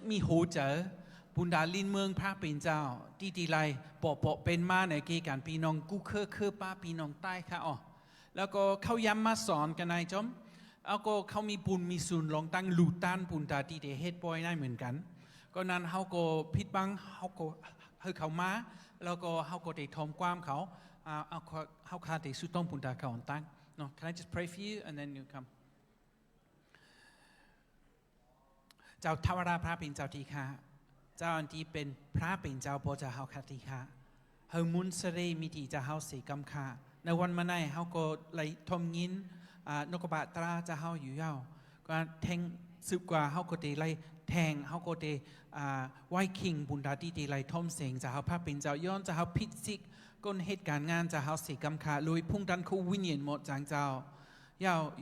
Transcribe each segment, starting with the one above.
มีหูเจอบุญดาลินเมืองพระเป็นเจ้าที่ดีไลปอเป็นมาในเกี่ยวกับพี่น้องกู้คือป้าพี่น้องใต้ค่ะอ๋อแล้วก็เขาย้ำมาสอนกันนายจอมแล้วก็เขามีบุญมีศูนย์ลองตั้งลูตันบุญดาที่เดเฮ็ดปอยได้เหมือนกันก็นั้นเขาก็พิดบังเขาก็ให้เขามาแล้วก็เขาก็ได้ทอมความเขาเขาขาดได้สุดต้องบุญดาเขาตั้งเนาะ Can I just pray for you and then you come เจ้าทวราพระเป็นเจ้าที่ค่ะเจ้าอันที่เป็นพระเป็นเจ้าพระเจ้าเฮาคติค่ะเฮามุนเสรีมีที่จะเฮาเสกำค่ะในวันมาในเฮาก็ไล่ทมยินนกบะตราจะเฮาอยู่ยาวก็แทงสืบกว่าเฮาก็ได้ไล่แทงเฮาก็ได้ไหวคิงบุญดาที่ได้ไล่ทมเสงจะเฮาพระเป็นเจ้าย้อนจะเฮาพิจิกก้นเหตุการณ์งานจะเฮาเสกำค่ะลุยพุ่งดันคู่วิญญาณหมดจางเจ้า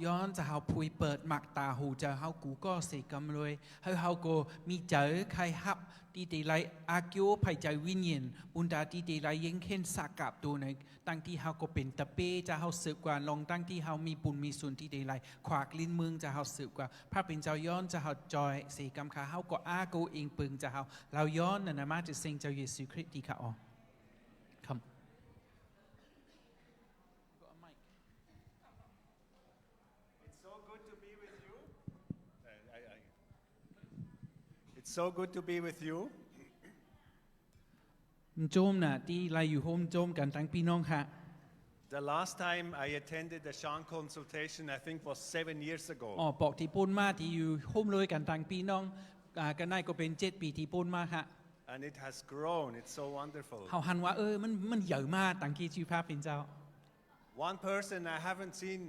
ย้อนจะเฮาพุยเปิดหมักตาหูจะเฮากูก็เสกำเลยเฮาก็มีเจอใครฮับที่ได้ไล่อากิวภัยใจวิญญาณบุญดาที่ได้ไล่ยังเข็นสักกับตัวในตั้งที่เฮาก็เป็นตะเป้จะเฮาสืบกว่าลองตั้งที่เฮามีบุญมีส่วนที่ได้ไล่ขวากลิ้นเมืองจะเฮาสืบกว่าพระเป็นเจ้าย้อนจะเฮาจอยเสกำค่ะเฮาก็อากูเองปึงจะเฮาเราย้อนนะมาจะเสงเจ้าเยซูคริสต์ดีค่ะอ๋อคำSo good to be with you. โจมนะที่ไล่อยู่โฮมโจมกันตั้งพี่น้องค่ะ The last time I attended the Shan consultation, I think was 7 years ago. อ๋อบอกที่ปูนมาที่อยู่โฮมเลยกันตั้งพี่น้องกันได้ก็เป็น7 ปีที่ปูนมาค่ะ And it has grown. It's so wonderful. เขาหันว่ามันใหญ่มากตั้งที่ชื่อพระเป็นเจ้า One person I haven't seen,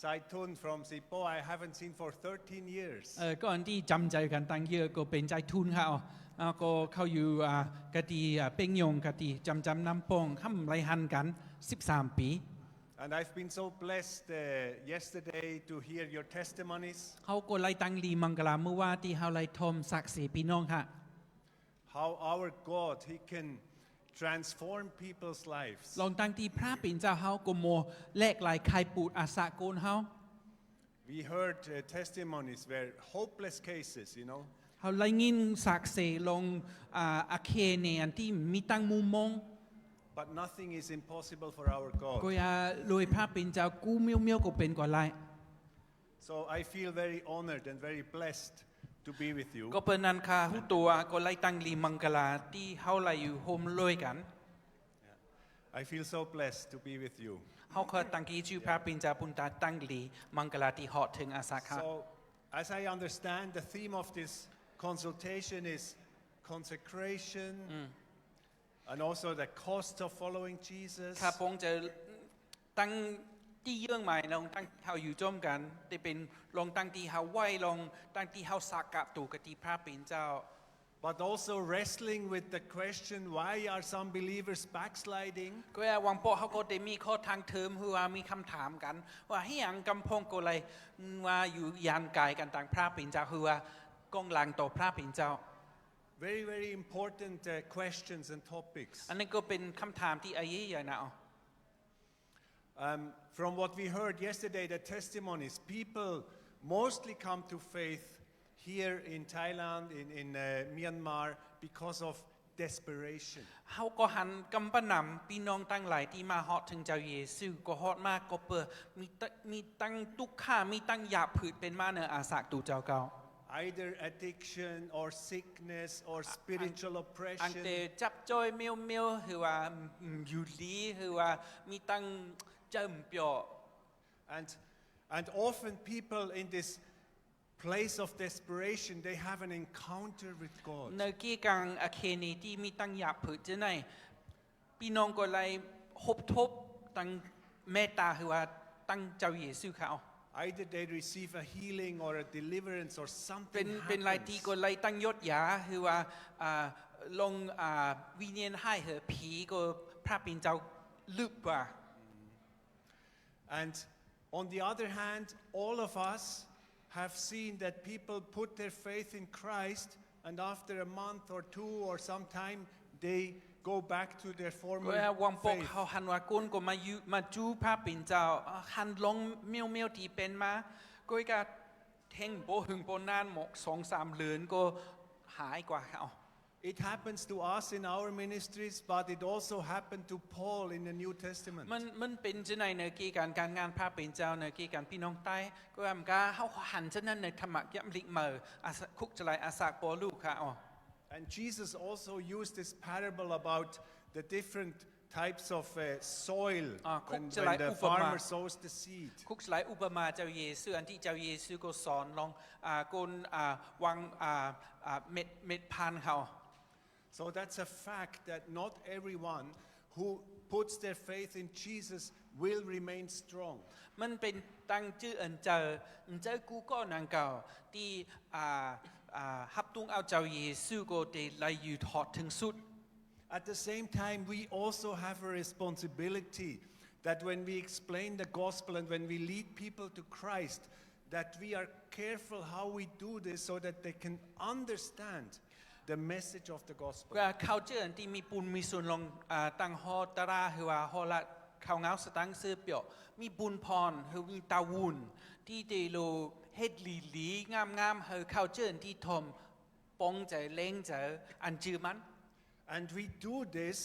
Saitun from Sipo, I haven't seen for 13 years. ก็อันที่จำใจกันตั้งเยอะก็เป็นใจทุนค่ะก็เขาอยู่กะตีเป้งยงกะตีจำน้ำปองข้ามไรหันกัน13 ปี And I've been so blessed yesterday to hear your testimonies. เขาก็ไล่ตั้งลีมังกลาเมื่อว่าที่เขาไล่ทอมศักดิ์ศรีพี่น้องค่ะ How our God, He can transform people's lives. ลองตั้งที่พระเป็นเจ้าเขาก็โมแลกลายใครปูดอาสาโกนเขา We heard testimonies where hopeless cases, you know. เขาไล่ยินศักดิ์ศรีลงอาเคเนอันที่มีตั้งมุมมอง But nothing is impossible for our God. ก็อย่าลอยพระเป็นเจ้ากูเมียวก็เป็นกว่าไร So I feel very honored and very blessed to be with you. ก็เป็นนันคาหุตัวก็ไล่ตั้งลีมังกลาที่เขาไล่อยู่โฮมลอยกัน I feel so blessed to be with you. เขาเคยตั้งกี่ชื่อพระเป็นเจ้าปุณตาตั้งลีมังกลาที่หอดถึงอาสาค่ะ So as I understand, the theme of this consultation is consecration and also the cost of following Jesus. ข้าพงจะตั้งที่เยื่องใหม่ลองตั้งเขาอยู่จมกันได้เป็นลองตั้งที่เขาไหวลองตั้งที่เขาสักกับตูกติพระเป็นเจ้า But also wrestling with the question, why are some believers backsliding? ก็วังโปเขาก็ได้มีข้อทางเทิมคือว่ามีคำถามกันว่าให้ยังกำพงก็เลยว่าอยู่ยานกายกันต่างพระเป็นเจ้าคือว่ากองหลังต่อพระเป็นเจ้า Very, very important questions and topics. อันนี้ก็เป็นคำถามที่อายุใหญ่นะFrom what we heard yesterday, the testimonies, people mostly come to faith here in Thailand, in Myanmar, because of desperation. เขาก็หันกำปนำพี่น้องตั้งหลายที่มาฮอดถึงเจ้าเยซูก็ฮอดมากก็เปิดมีตั้งตุกข้ามีตั้งหยาบผืดเป็นมาเนออาสาตูเจ้าเก่า Either addiction or sickness or spiritual อัน oppression. เตจับจ้อยเมียวคือว่าอยู่ดีคือว่ามีตั้งเจิมเปียว And often people in this place of desperation, they have an encounter with God. ในกี้กังอาเคนีที่มีตั้งหยาบผืดจะไหนพี่น้องก็เลยฮบทบตั้งเมตตาคือว่าตั้งเจ้าเยซูเขา Either they receive a healing or a deliverance or something เป็นรายที่ก็เลยตั้งยศยาคือว่าลงวิญญาณให้เหอผีก็พระเป็นเจ้าลึกกว่า And on the other hand, all of us have seen that people put their faith in Christ and after a month or two or some time they go back to their former ก็วังปก faith. เขาหันว่ากุนก็มาจูพระเป็นเจ้าหันลงเมียวที่เป็นมาก็จะเท่งโบหึงโบนานหมก2-3 เดือนก็ หายกว่าเขา It happens to us in our ministries, but it also happened to Paul in the New Testament. มันเป็นจะในเนื้อกีการงานพระเป็นเจ้าเนื้อกีการพี่น้องใต้ก็ทำการเขาหันจะนั้นในธรรมะยัมลิเมอคุกจะไรอาสาปอลูกค่ะอ๋อ And Jesus also used this parable about the different types of soil when the farmer sows the seed. คุกจะไรอุปมาเจ้าเยซูอันที่เจ้าเยซูก็สอนลองกนวางเม็ดพันธุ์เขา So that's a fact that not everyone who puts their faith in Jesus will remain strong. มันเป็นตั้งชื่ออันเจอกูก็นางเก่าที่ฮับตุงเอาเจ้าเยซูก็ได้ไล่อยู่ทอดถึงสุด At the same time, we also have a responsibility that when we explain the gospel and when we lead people to Christ, that we are careful how we do this so that they can understand the message of the gospel. เขาเจออันที่มีปุณมีส่วนลงตั้งฮอตราหรือว่าฮอละเขาเงาสตังเสื้อเปียวมีปุณพรหรือมีตาวุนที่เดโลเฮ็ดลีงามเฮอเขาเจออันที่ทอมปองใจเล้งใจอันจือมัน And we do this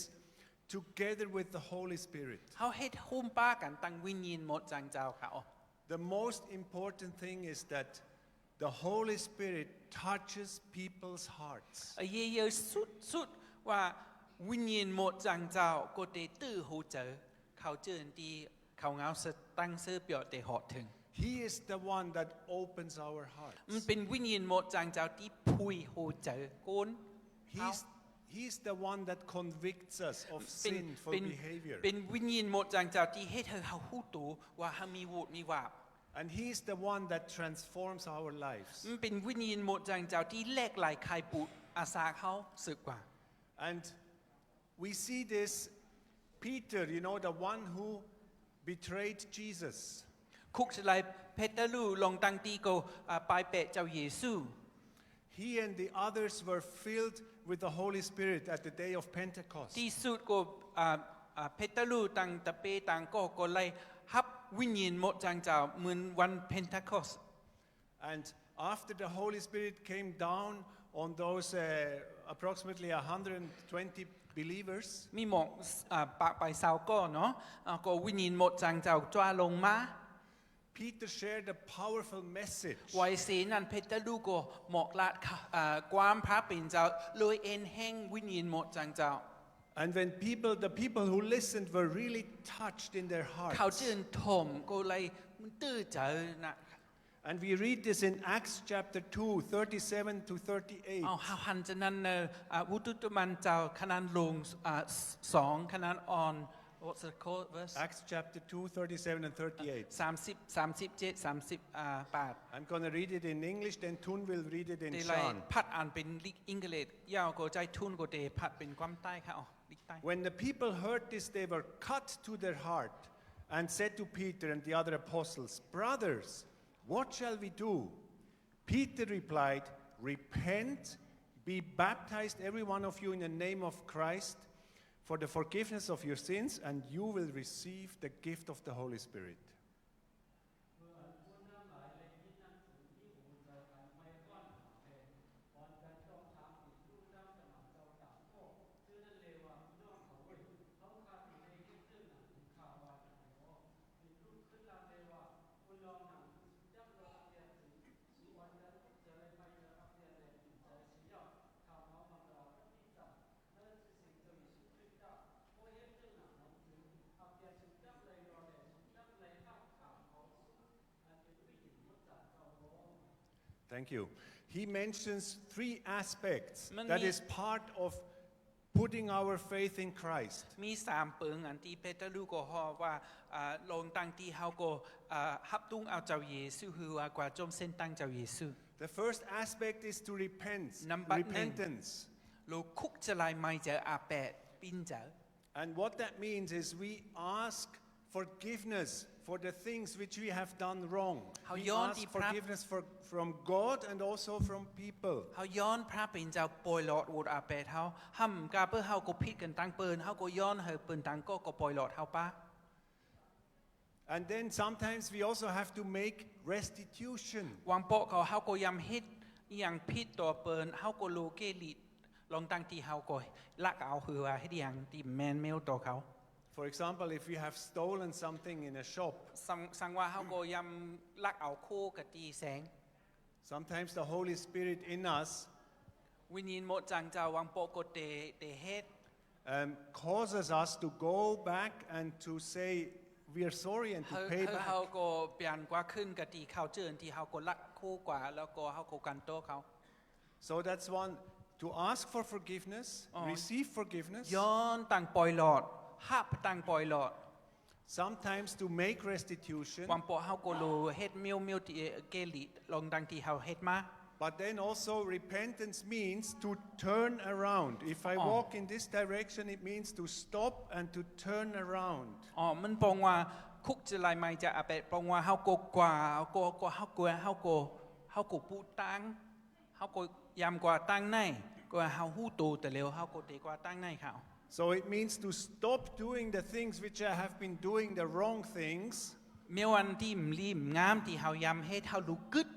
together with the Holy Spirit. เขาเฮ็ดหุ้มป้ากันตั้งวิญญาณหมดจังเจ้าเขา The most important thing is that the Holy Spirit touches people's hearts. เยอะสุดว่าวิญญาณหมดจังเจ้าก็ได้ตื้อหูเจอเขาเจออันที่เขาเงาสตังเสื้อเปียวได้หอดถึง He is the one that opens our hearts. มันเป็นวิญญาณหมดจังเจ้าที่พุยหูเจอกุน He's the one that convicts us of sin for behavior. เป็นวิญญาณหมดจังเจ้าที่ให้เธอเขาหูตูว่าเขามีวูดมีวาบ And He's the one that transforms our lives. มันเป็นวิญญาณหมดจังเจ้าที่แลกหลายใครปุอาสาเขาสึกกว่า And we see this Peter, the one who betrayed Jesus. คุกสไลเพเตลูลงตั้งตีโกปลายเปะเจ้าเยซู He and the others were filled with the Holy Spirit at the day of Pentecost. ที่สุดก็เพเตลูตั้งตะเปตั้งก็ไล่ฮับวิญญาณหมดจังเจ้าเหมือนวันเพนทาคอส And after the Holy Spirit came down on those approximately 120 believers, มีหมอกปากไปสาวก็เนาะก็วิญญาณหมดจังเจ้าจ้าลงมา Peter shared a powerful message. ไว้เสนั้นเพเตลูก็หมอกละความพระเป็นเจ้าเลยเอ็นแห้งวิญญาณหมดจังเจ้า And when the people who listened were really touched in their เขา hearts. เจินถมก็เลยมันตื้อเจอนะ And we read this in Acts chapter 2, 37 to 38. เอาหันจะนั้นวุฒิตุมันเจ้าขนาดลง2ขนาดอ่อน what's the code verse Acts chapter 2, 37 and 38. 37 38 I'm going to read it in English, then Tun will read it in เดลัย Shan. พัดอ่านเป็นอังกฤษยาวก็ใจทุนก็เดพัดเป็นความใต้ค่ะอ๋อลิกใต้ When the people heard this, they were cut to their heart and said to Peter and the other apostles, "Brothers, what shall we do?" Peter replied, "Repent, be baptized, every one of you, in the name of Christ, for the forgiveness of your sins, and you will receive the gift of the Holy Spirit." Thank you. He mentions three aspects that is part of putting our faith in Christ. มี3เปิงอันที่เพเตลูก็ฮอว่าลงตั้งที่เฮาก็ฮับตุ้งเอาเจ้าเยซูคือว่ากว่าจมเส้นตั้งเจ้าเยซู The first aspect is to repentance. โลคุกจะลายไม่เจออาแปดปิ้นเจอ And what that means is we ask forgiveness for the things which we have done wrong. We ask forgiveness from God and also from people. เฮาย้อนพระเป็นเจ้าปล่อยหลอดอูดอาแปดเฮาห้ำกาเพื่อเฮาก็ผิดกันตั้งเปิ้นเฮาก็ย้อนเฮาเปิ้นตั้งก็ปล่อยหลอดเฮาป้า And then sometimes we also have to make restitution. วางโปะเขาเฮาก็ยำเฮ็ด อย่างพิษตัวเปิลเฮาก็โลเกลิลองตั้งที่เฮาก็ลักเอาคือว่าให้อย่างที่แมนเมลตัวเขา For example, if we have stolen something in a shop, สังว่าเฮาก็ยำลักเอาโคกะตีแสง sometimes the Holy Spirit in us วิญญาณโมจังเจ้าวังโปโกเตเฮ็ด causes us to go back and to say we are sorry and to pay back. เฮาก็เปลี่ยนกว่าขึ้นกะตีเขาเจินที่เฮาก็ลักโคกว่าแล้วก็เฮาก็กันโตเขา So that's one, to ask for forgiveness, receive forgiveness. ย้อนตั้งปล่อยหลอดฮับตั้งปล่อยหลอด Sometimes to make restitution. วังโปเฮาก็โลเฮ็ดมิวที่เกลิลองดังที่เฮาเฮ็ดมา But then also repentance means to turn around. If I walk in this direction, it means to stop and to turn around. มันปองว่าคุกจะลายไม่จะอาเปปองว่าเฮาก็กว่าเฮาก็ปูตังเฮาก็ยามกว่าตั้งในกว่าเฮาฮู้ตูแต่เร็วเฮาก็เตกว่าตั้งในเขา So it means to stop doing the things which I have been doing, the wrong things. เมื่อวันที่รีมงามที่เฮายำเฮ็ดเฮาดูกึด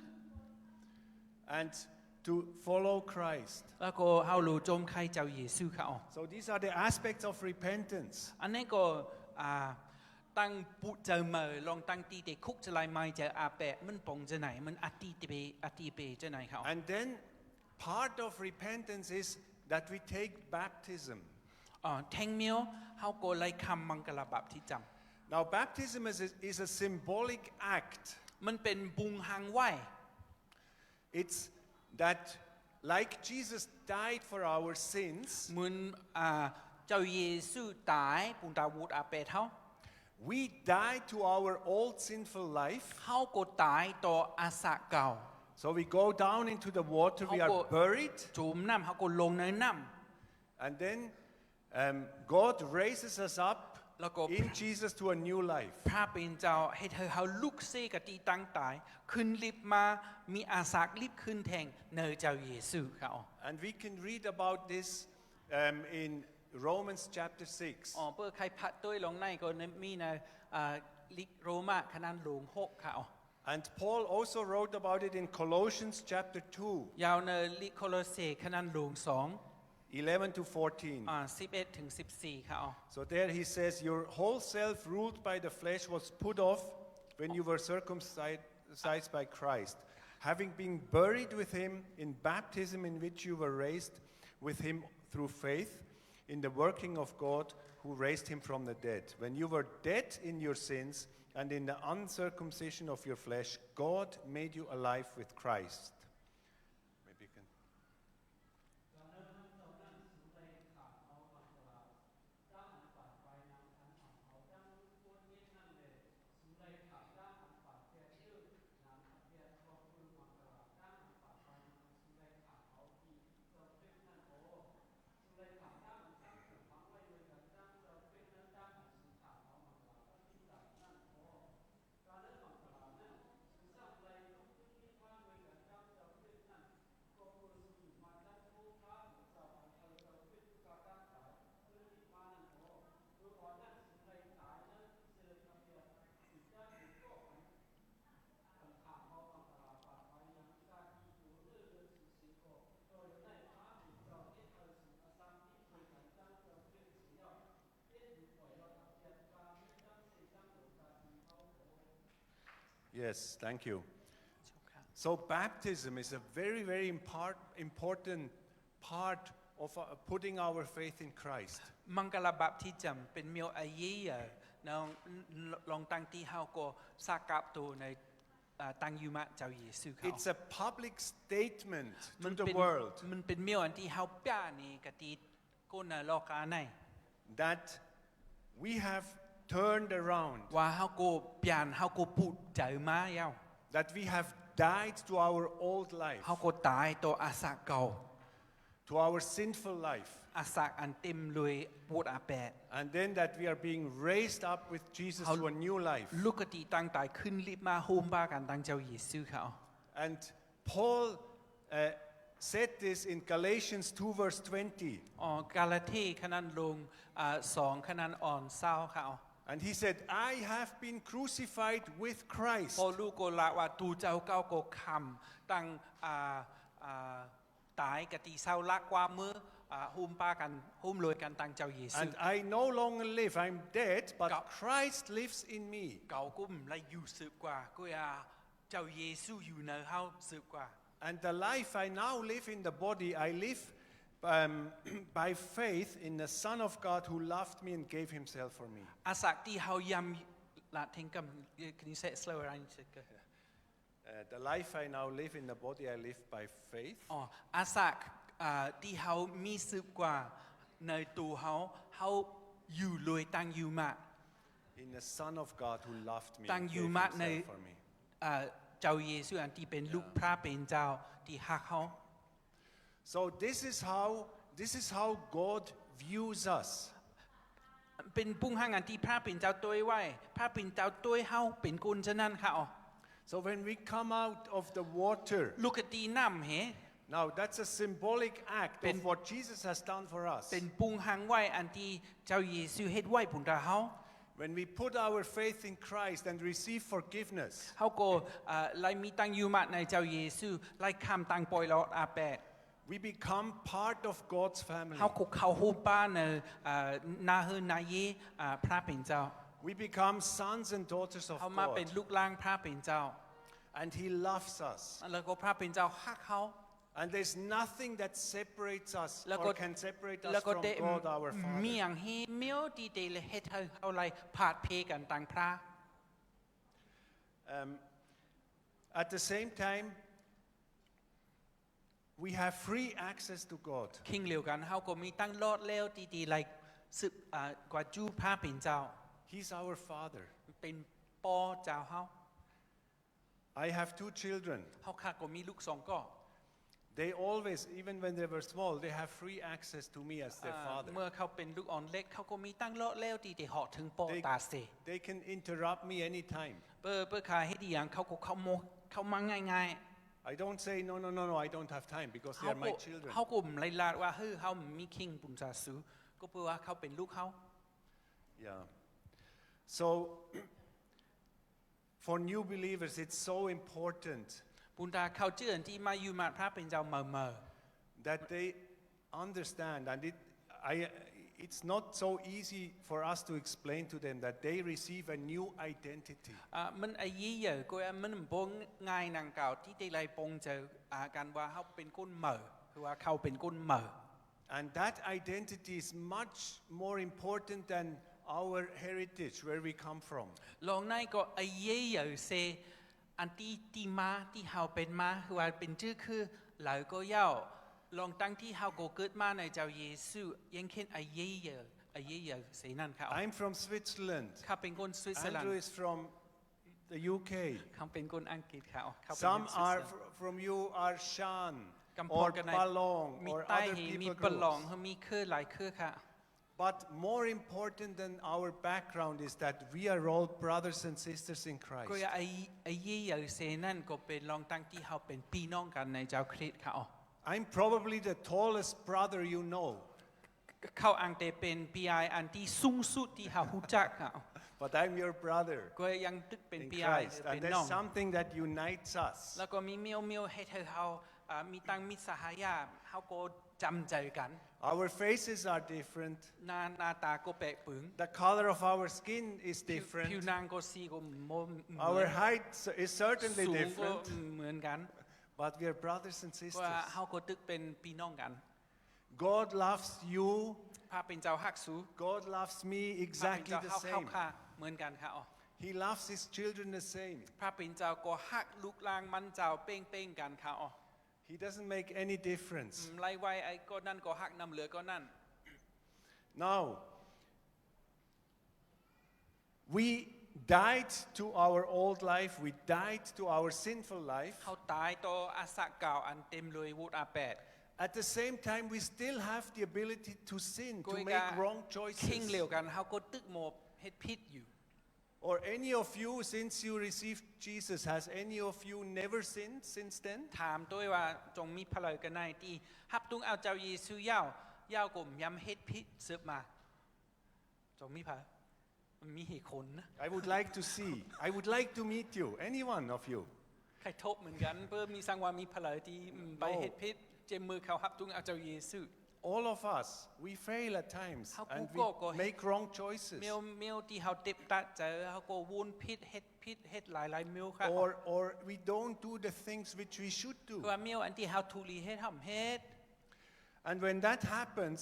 And to follow Christ. แล้วก็เฮารู้จมใครเจ้าเยซูเขา So these are the aspects of repentance. อันนี้ก็ตั้งปุเจอเมอลองตั้งตีเด็กคุกจะลายไม่จะอาเปะมันปองจะไหนมันอติเปจะไหนเขา And then part of repentance is that we take baptism. แทงเมียวเฮาก็เลยคำมังกรบับที่จำ Now baptism is a symbolic act. มันเป็นบุงหังไหว It's that like Jesus died for our sins, เหมือนเจ้าเยซูตายปุงตาวูดอาเปะเฮา we die to our old sinful life. เฮาก็ตายต่ออาสะเก่า So we go down into the water, we are buried, จุ่มน้ำเฮาก็ลงในน้ and then God raises us up ำแล้วก็ in Jesus to a new life. พระเป็นเจ้าให้เฮาลุกเซกตีตั้งตายขึ้นลิบมามีอาสาลิบขึ้นแทงเนอเจ้าเยซูเขา And we can read about this in Romans chapter 6. เพื่อใครพัดด้วยลงในก็มีในลิโรมาขนาดหลวง6เขา And Paul also wrote about it in Colossians chapter 2, ยาวในลิโคโลเซขนาดหลวง2 11 to 14. 11ถึง14เขา So there he says, your whole self ruled by the flesh was put off when you were circumcised by Christ, having been buried with him in baptism in which you were raised with him through faith in the working of God who raised him from the dead. When you were dead in your sins and in the uncircumcision of your flesh, God made you alive with Christ. Maybe you can. Yes, thank you. So baptism is a very, very important part of putting our faith in Christ. มังกรบับที่จำเป็นเมียวอายีน้องลองตั้งที่เฮาก็สักกับตัวในตั้งยูมะเจ้าเยซูเขา It's a public statement to the world มันเป็นเมียวอันที่เฮาป้านี่กติก็ในโลกาใน that we have turned around, ว่าเฮาก็เปลี่ยนเฮาก็พูดใจมาเย้า that we have died to our old life, เฮาก็ตายต่ออาสาเก่า to our sinful life, อาสาอันเต็มเลยปวดอาแปด and then that we are being raised up with Jesus to a new life. ลูกกติตั้งตายขึ้นลิบมาโฮมบ้ากันตั้งเจ้าเยซูเขา And Paul said this in Galatians 2 verse 20. กาลาทีขนาดลง2ขนาดอ่อนเศร้าเขา And he said, I have been crucified with Christ. พอลูกก็ละว่าตูเจ้าเก้าก็คำตั้ง ตายกติเศร้าละความมือหุ้มปากันหุ้มรวยกันตังเจ้าเยซู And I no longer live, I'm dead, but Christ lives in me. เก่ากุ้มและอยู่สืบกว่าก็เจ้าเยซูอยู่ในเฮาสืบกว่า And the life I now live in the body, I live by faith in the Son of God who loved me and gave himself for me. อาศักที่เฮายำละเทงกัม can you say it slower The life I now live in the body, I live by faith. อาศักที่เฮามีสืบกว่าในตัวเฮาอยู่รวยตังอยู่มา In the Son of God who loved me ตัง and อยู่ gave มาใน himself for me. เจ้าเยซูอันที่เป็นลูกพระเป็นเจ้าที่ฮักเฮา So this is how God views us. เป็นปุ่งห่างอันที่พระเป็นเจ้าตัวไว้พระเป็นเจ้าตัวเฮาเป็นคนฉะนั้นค่ะ So when we come out of the water, ลูกตีน้ำnow that's a symbolic act of what Jesus has done for us. เป็นปุ่งห่างไว้อันที่เจ้าเยซูเฮ็ดไว้ปุ่นตาเฮา When we put our faith in Christ and receive forgiveness, เฮาก็ไล่มีตังอยู่มาในเจ้าเยซูไล่คำตังปล่อยลอดอาแปด we become part of God's family. เฮาก็เข้าฮูป้าในนาเฮนาเยพระเป็นเจ้า We become sons and daughters of เฮามาเป็น God. ลูกหลานพระเป็นเจ้า And He loves us. แล้วก็พระเป็นเจ้าฮักเฮา And there's nothing that separates us แล้วก็ or can separate แล้ว us ก็ from เต God our มี Father. อย่างเฮเมียวดีเตเลยเฮ็ดให้เฮาไล่พาดเพกันตังพระ At the same time, we have free access to God. คิงเหลียวกันเฮาก็มีตั้งรอดแล้วดีๆไล่สึกกว่าจู้พระเป็นเจ้า He's our Father. เป็นปอเจ้าเฮา I have two children. เฮาค่ะก็มีลูกสองก็ They always, even when they were small, they have free access to me as their father. เมื่อเขาเป็นลูกอ่อนเล็กเขาก็มีตั้งรอดแล้วดีๆเหาะถึงปอตาเส They can interrupt me anytime. เปิ้ขายให้ดีอย่างเขาก็เข้ามาง่าย I don't say, no, I don't have time because ๆ they are my children. เขาก็ไม่ลาดว่าเฮ้ยเขามีคิงปุนซาซูก็เพื่อว่าเขาเป็นลูกเขา Yeah. So, for new believers, it's so important ปุนตาเขาเชื่อที่มาอยู่มาพระเป็นเจ้าเมื่อ that they understand, and it's not so easy for us to explain to them that they receive a new identity. มันไอ้ยี่เยอะก็มันบ่ง่ายนางเก่าที่ได้ไล่ปงเจอกันว่าเขาเป็นคนเมื่อคือว่าเขาเป็นคนเมื่อ And that identity is much more important than our heritage, where we come from. ลองในก็ไอ้ยี่เยอะเซอันที่มาที่เขาเป็นมาคือว่าเป็นชื่อคือหลายก็ย่าลองตั้งที่เขาก็เกิดมาในเจ้าเยซูยังเห็นไอ้ยี่เยอะเสนั่นเขา I'm from Switzerland. เขาเป็นคนสวิตเซอร์แลน Andrew ด์ is from the UK. เขาเป็นคนอังกฤษเขาเป็น Some คนสวิตเซอ are ร์แลนด์ from you are Shan กำพ or รกันใน Palong มี or ใต้ other มี people ปลอง groups. มีเครือหลายเครือค่ะ But more important than our background is that we are all brothers and sisters in ก็ Christ. ไอ้ยี่เยอะเซนั่นก็เป็นลองตั้งที่เขาเป็นพี่น้องกันในเจ้าคริสต์เขา I'm probably the tallest brother you know, เขาอังเตเป็นพี่ไออันที่สูงสุดที่เขารู้จักเขา but I'm your brother ก็ยังตึกเป็น in พี่ไอ Christ. เป็น And น้อง there's something that unites us. แล้วก็มีเมียวให้เขามีตั้งมิตรสหายาเขาก็จำใจกัน Our faces are different. หน้าตาก็แปลกปึง The color of our skin is ผิว different. นางก็สีก็ Our height is certainly สูงก็ different. เหมือนกัน But we are brothers and ว่า sisters. เขาก็ตึกเป็นพี่น้องกัน God loves you. พระเป็นเจ้าฮักสู God loves me พระเป็น exactly เจ้า the เข้า same. ค่ะเหมือนกันค่ะ He loves his children the same. พระเป็นเจ้าก็ฮักลูกลางมันเจ้าเป้งกันค่ะ He doesn't make any difference. ไล่ไว้ไอ้ก็นั่นก็ฮักน้ำเหลือก็นั่น Now, we died to our old life. We died to our sinful life. เขาตายต่ออาสะเก่าอันเต็มเลยวุฒิอาแปด At the same time, we still have the ability to sin, ก็ to อีก make wrong คิงเหลียว choices. กันเขาก็ตึกโมบเฮ็ดพิษอยู่ Or any of you, since you received Jesus, has any of you never sinned since then? ถามด้วยว่าจงมีพลังกันในที่ฮับตุงเอาเจ้าเยซูเย้ากลมยำเฮ็ดพิษเสืบมาจงมีพลังมีเหตุผลนะ I would like to see. I would like to meet you, any one of you. ใครทบเหมือนกันเพื่อมีสังวามีพลายที่ไปเฮ็ดพิษเจมมือเขาหับตุงเอาเจ้าเยซู All of us, we fail at times and we make wrong choices. เมียวที่เขาเต็บตัดใจเขาก็วนพิษเฮ็ดหลายเมียวค่ะ Or we don't do the things which we should do. ว่าเมียวอันที่เขาทุลีเฮ็ดทำเฮ็ด And when that happens,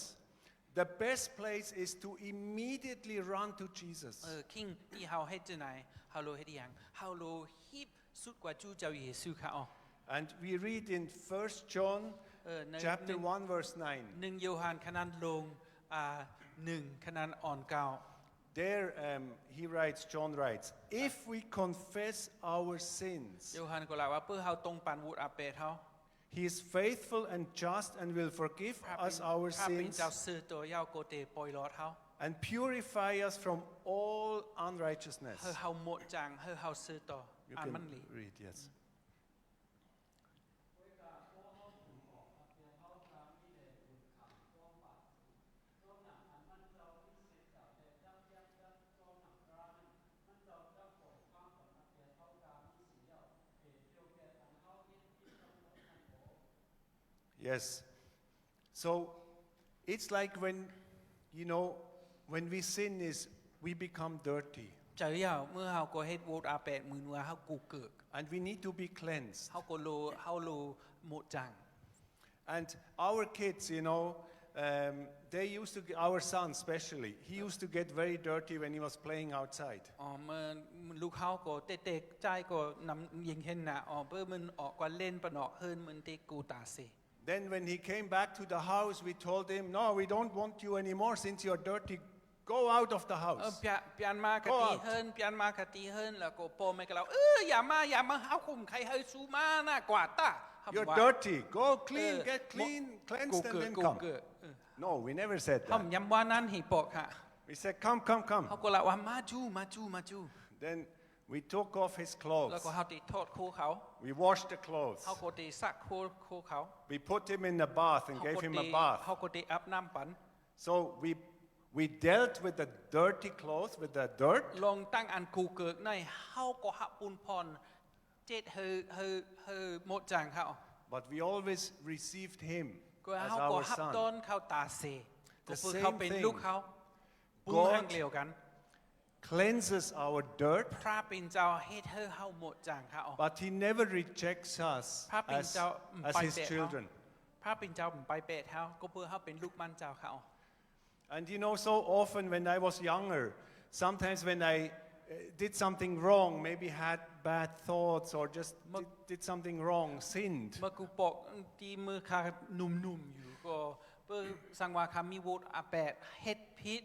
the best place is to immediately run to Jesus. คิงที่เขาเฮ็ดจังไหนเขาโลเฮ็ดอย่างเขาโลฮิบสุดกว่าจูเจ้าเยซูค่ะอ๋อ And we read in 1 John chapter 1 verse 9. 1 โยฮันขนาดลง1ขนาดอ่อนเก่า There John writes, if we confess our sins, โยฮันก็กล่าวว่าเพื่อเขาตรงปันวุฒิอาเปตเขา He is faithful and just and will forgive us our พระเป็น sins เจ้าซื่อตัวยาวโกเตปอยลอดเขา and purify us from all unrighteousness. เฮาเฮาหมดจังเฮาเฮาซื่อต่อ You อ่าน can มันลี read, yes. Yes. So it's like when we sin is we become dirty เจ้าเมื่อเฮาก็เฮ็ดวุฒิอาเปตมือว่าเฮากูเกิด and we need to be cleansed. เฮาก็โลหมดจัง And our kids, they used to, our son especially, he used to get very dirty when he was playing outside. อ๋อมันลูกเฮาก็เตะใจก็นำยิงเห็นน่ะอ๋อเปิ้มันออกกว่าเล่นปะเนาะเฮินมันเตกูตาเซ Then when he came back to the house, we told him, no, we don't want you anymore since you're dirty. Go out of the house. เปลี่ยนมากะตีเฮินเปลี่ยนมากะตีเฮินแล้วก็โปไม่ก็เราอย่ามาเฮาคุมใครเฮาซูมาน่ะกว่าตา You're dirty. Go clean, get clean, cleansed and then come. No, we never said เฮา that. ย้ำว่านั้นให้ปอกค่ะ We said, come. เฮาก็ละว่ามาจู Then we took off his แล้ว clothes. ก็เฮาติโทษครูเขา We washed the clothes. เฮาก็ติซักครูเขา We put him in the bath and gave him a เฮา bath. ก็ติอาบน้ำปัน So we dealt with the dirty clothes, with the dirt. ลงตั้งอันกูเกิดในเฮาก็หับปุนพรเจ็ดเฮอหมดจังเขา But we always received him ก็ as เฮาก็ our หับต้ son. นเขาตาเซก็ The เพื่อ same เขาเป็น thing. ลูกเขาปุ้งหังเดียวกัน Cleanses our dirt, พระเป็นเจ้าเฮ็ดเฮาหมดจังเขา but he never rejects us พระเป็น as เจ้า his children. พระเป็นเจ้าไปเปตเฮาก็เพื่อเฮาเป็นลูกมันเจ้าเขา And so often when I was younger, sometimes when I did something wrong, maybe had bad thoughts or just did something wrong, sinned. เมื่อกูปอกที่มือคาหนุ่มๆอยู่ก็เพื่อสังวาคามีวุฒิอาแปดเฮ็ดพิษ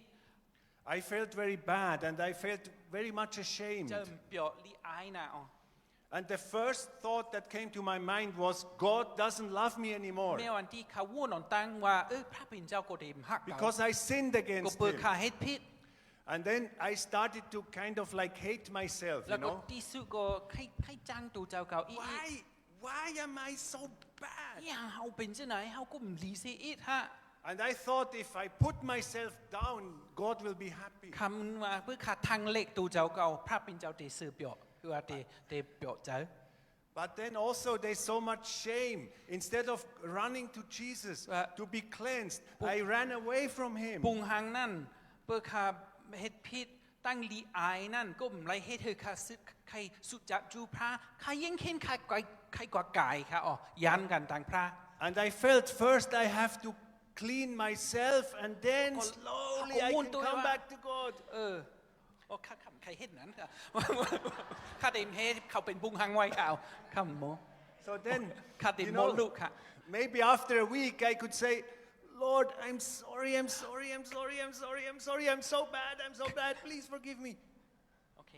I felt very bad and I felt very much ashamed. เจิมเปียวลิอายนะอ๋อ And the first thought that came to my mind was, God doesn't love me anymore เมื่อวันที่เขาวุ่นอนตั้งว่าพระเป็นเจ้าก็ได้ฮัก because I sinned ก็ against เปิด him. คาเฮ็ดพิษ And then I started to kind of like hate myself, แล้วก็ที่สุดก็ใครจ้างตัวเจ้าเก่าอี Why am I so bad? อย่างเฮาเป็นจังไหนเฮาก็ลีเซอีทฮะ And I thought if I put myself down, God will be happy. คำว่าเพื่อขาดทางเล็กตัวเจ้าเก่าพระเป็นเจ้าเตสือเปียวคือว่าเตเปียวเจ้า But then also there's so much shame. Instead of running to Jesus to be cleansed, I ran away from him. ปุงหังนั่นเพื่อขาเฮ็ดพิษตั้งลีอายนั่นก็ไม่ไรเฮ็ดเธอขาซึกใครสุจัจูพระใครยิ่งเห็นใครกว่ากายค่ะอ๋อยันกันต่างพระ And I felt first I have to clean myself and then slowly I can come back to God. โอ้ข้าใครเห็นนั้นค่ะข้าเต็มเฮ็ดเขาเป็นปุงหังไว้ค่ะข้าโม So then, ข้าเต็มโมลูกค่ะ maybe after a week I could say, Lord, I'm sorry, I'm so bad, please forgive me. โอเค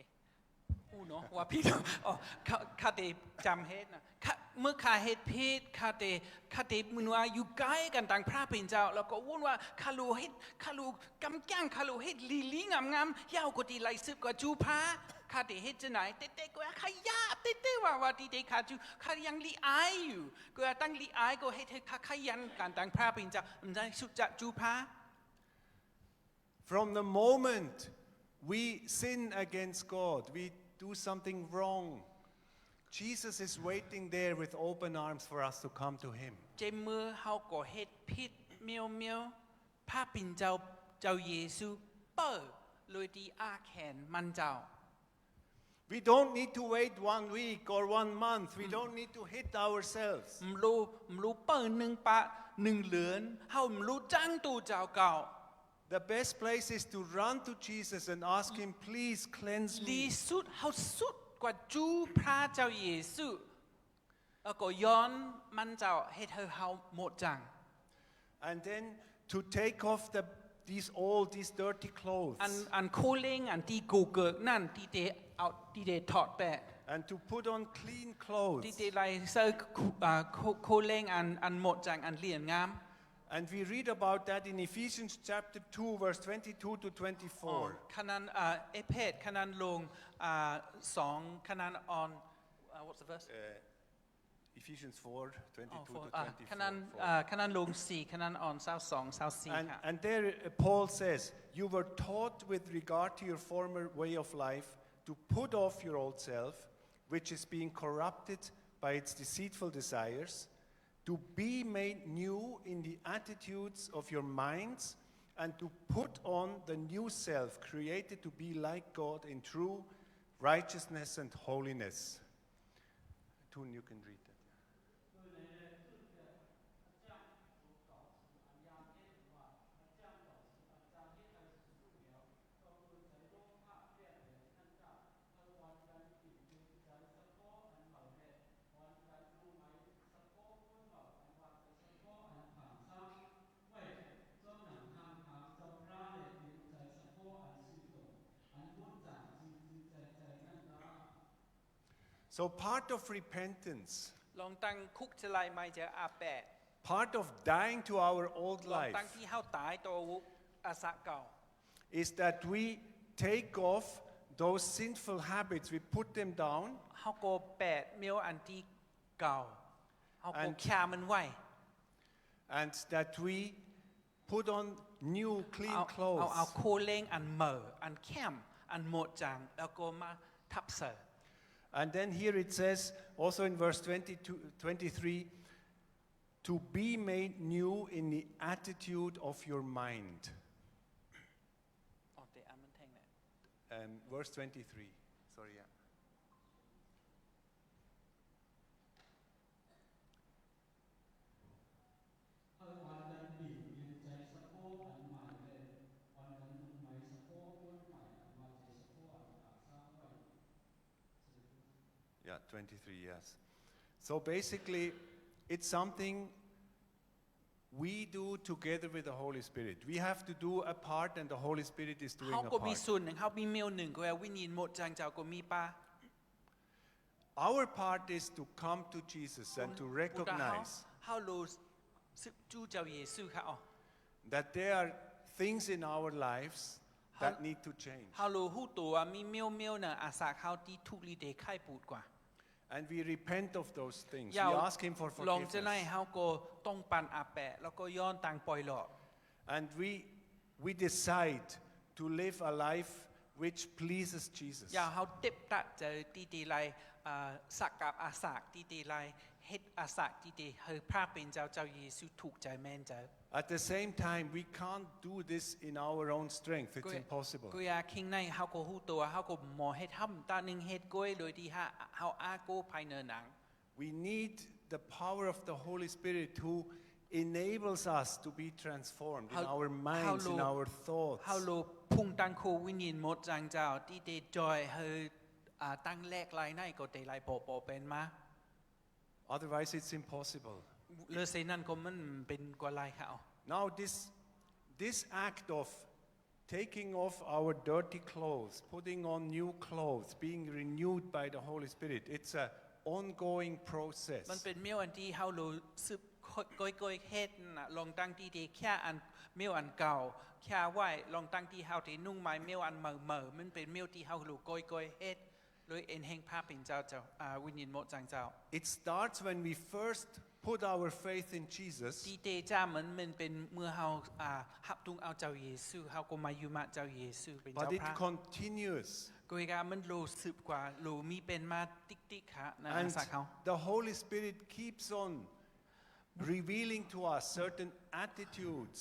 อู้เนาะว่าพี่อ๋อข้าเต็มจำเฮ็ดนะเมื่อข้าเฮ็ดพิษข้าเต็มมือว่าอยู่ใกล้กันต่างพระเป็นเจ้าแล้วก็วุ่นว่าข้าลูกำแก้งข้าลูเฮ็ดลีงามยาวกว่าดีไหลซึบกว่าจูพระข้าเฮ็ดจะไหนเต้ก็ข้ายาเต้ว่าดีข้าจูข้ายังลีอายอยู่ก็ตั้งลีอายก็เฮ็ดข้ายันกันต่างพระเป็นเจ้ามันได้สุดจะจูพระ From the moment we sin against God, we do something wrong, Jesus is waiting there with open arms for us to come to him. เจมือเฮาก็เฮ็ดผิดเมียวพระปิ่นเจ้าเยซูเปิดเลยดีอาแขนมันเจ้า We don't need to wait 1 week or 1 month. We don't need to hit ourselves. มรู้เปิด1 ปะ 1 เหลือนเฮามรู้จังตูเจ้าเก่า The best place is to run to Jesus and ask him, please cleanse ดี me. สุดเฮาสุดกว่าจูพระเจ้าเยซูแล้วก็ย้อนมันเจ้าเฮ็ดให้เฮาหมดจัง And then to take off these dirty clothes. อันโคเล้งอันที่กูเกิกนั่นที่เดเอาที่เดถอดแปะ And to put on clean clothes. ที่เดไลเซอร์โคเล้งอันหมดจังอันเลียนงาม And we read about that in Ephesians chapter 2, verse 22 to 24. ขณะนั้นเอเพสขณะนั้นลง2ขณะนั้น on what's the verse Ephesians 4, 22 to ขณะนั้นขณะนั้นลง4ขณะนั้น on 22 ค่ะ And there Paul says, you were taught with regard to your former way of life to put off your old self, which is being corrupted by its deceitful desires, to be made new in the attitudes of your minds, and to put on the new self, created to be like God in true righteousness and holiness. Tun, you can read that. So part of repentance, ลองตั้งคุกจะไลไม่จะอาแปะ part of dying to our old ลอง life ตั้งที่เฮาตายตัวอาสะเก่า is that we take off those sinful habits, we put them down, เฮาก็แปะเมียวอันที่เก่าเฮาก็แค่มันไว้ and that we put on new clean เอา clothes. โคเล้งอันเหมออันแคมอันหมดจังแล้วก็มาทับเส And then here it says, also in verse 23, to be made new in the attitude of your mind. อ๋อแต่อันมันแทงแหละ Verse 23, sorry, yeah. 23, yes. So basically, it's something we do together with the Holy Spirit. We have to do a part and the Holy Spirit is doing เฮา a ก็มี part. ส่วนหนึ่งเฮามีเมียวหนึ่งก็วิญญาณหมดจังเจ้าก็มีป้า Our part is to come to Jesus and to recognize เฮารู้จูเจ้าเยซูค่ะอ๋อ that there are things in our lives that need to change. เฮารู้ฮู้ตัวมีเมียวน่ะอาสาเฮาที่ทุกลีเดไข้ปูดกว่า And we repent of those things. อย่า We ask Him for ลองจะได้ forgiveness. เฮาก็ต้องปันอาแปะแล้วก็ย้อนตังปล่อยหลอด And we decide to live a life which pleases Jesus. อย่าเฮาเต็บตะเจอที่ดีไลสักกับอาสาที่ดีไลเฮ็ดอาสาที่ดีเฮาพระเป็นเจ้าเยซูถูกใจแม่นเจ้า At the same time, we can't do this in our own strength. It's impossible. ก็อยากคิงในเฮาก็ฮู้ตัวเฮาก็หมอเฮ็ดทำตาหนึ่งเฮ็ดก้อยโดยที่เฮาอาโกภายในหนัง We need the power of the Holy Spirit who enables us to be transformed in our minds, in our thoughts. เฮาโลพุ่งตั้งโควิญญาณหมดจังเจ้าที่ได้จอยเฮาตั้งแรกลายในก็ได้ลายบ่เป็นมา Otherwise, it's impossible. เลเซนั่นก็มันเป็นกว่าลายเขา Now, this act of taking off our dirty clothes, putting on new clothes, being renewed by the Holy Spirit, it's an ongoing มัน process. เป็นเมียวอันที่เฮาโลซึบก้อยเฮ็ดน่ะลองตั้งที่ดีแค่อันเมียวอันเก่าแค่ไว้ลองตั้งที่เฮาที่นุ่งไม้เมียวอันเหมอมันเป็นเมียวที่เฮาโลก้อยเฮ็ดเลยเอ็นแห่งภาพเป็นเจ้าวิญญาณหมดจังเจ้า It starts when we first put our faith in Jesus. ที่เตจ้ามันเป็นเมื่อเฮาหับตุงเอาเจ้าเยซูเฮาก็มาอยู่มาเจ้าเยซูเป็น But เจ้า it พระ continues กุยกามันโลสืบกว่าโลมีเป็นมาติ๊กค่ะในอา And สาเขา the Holy Spirit keeps on revealing to us certain attitudes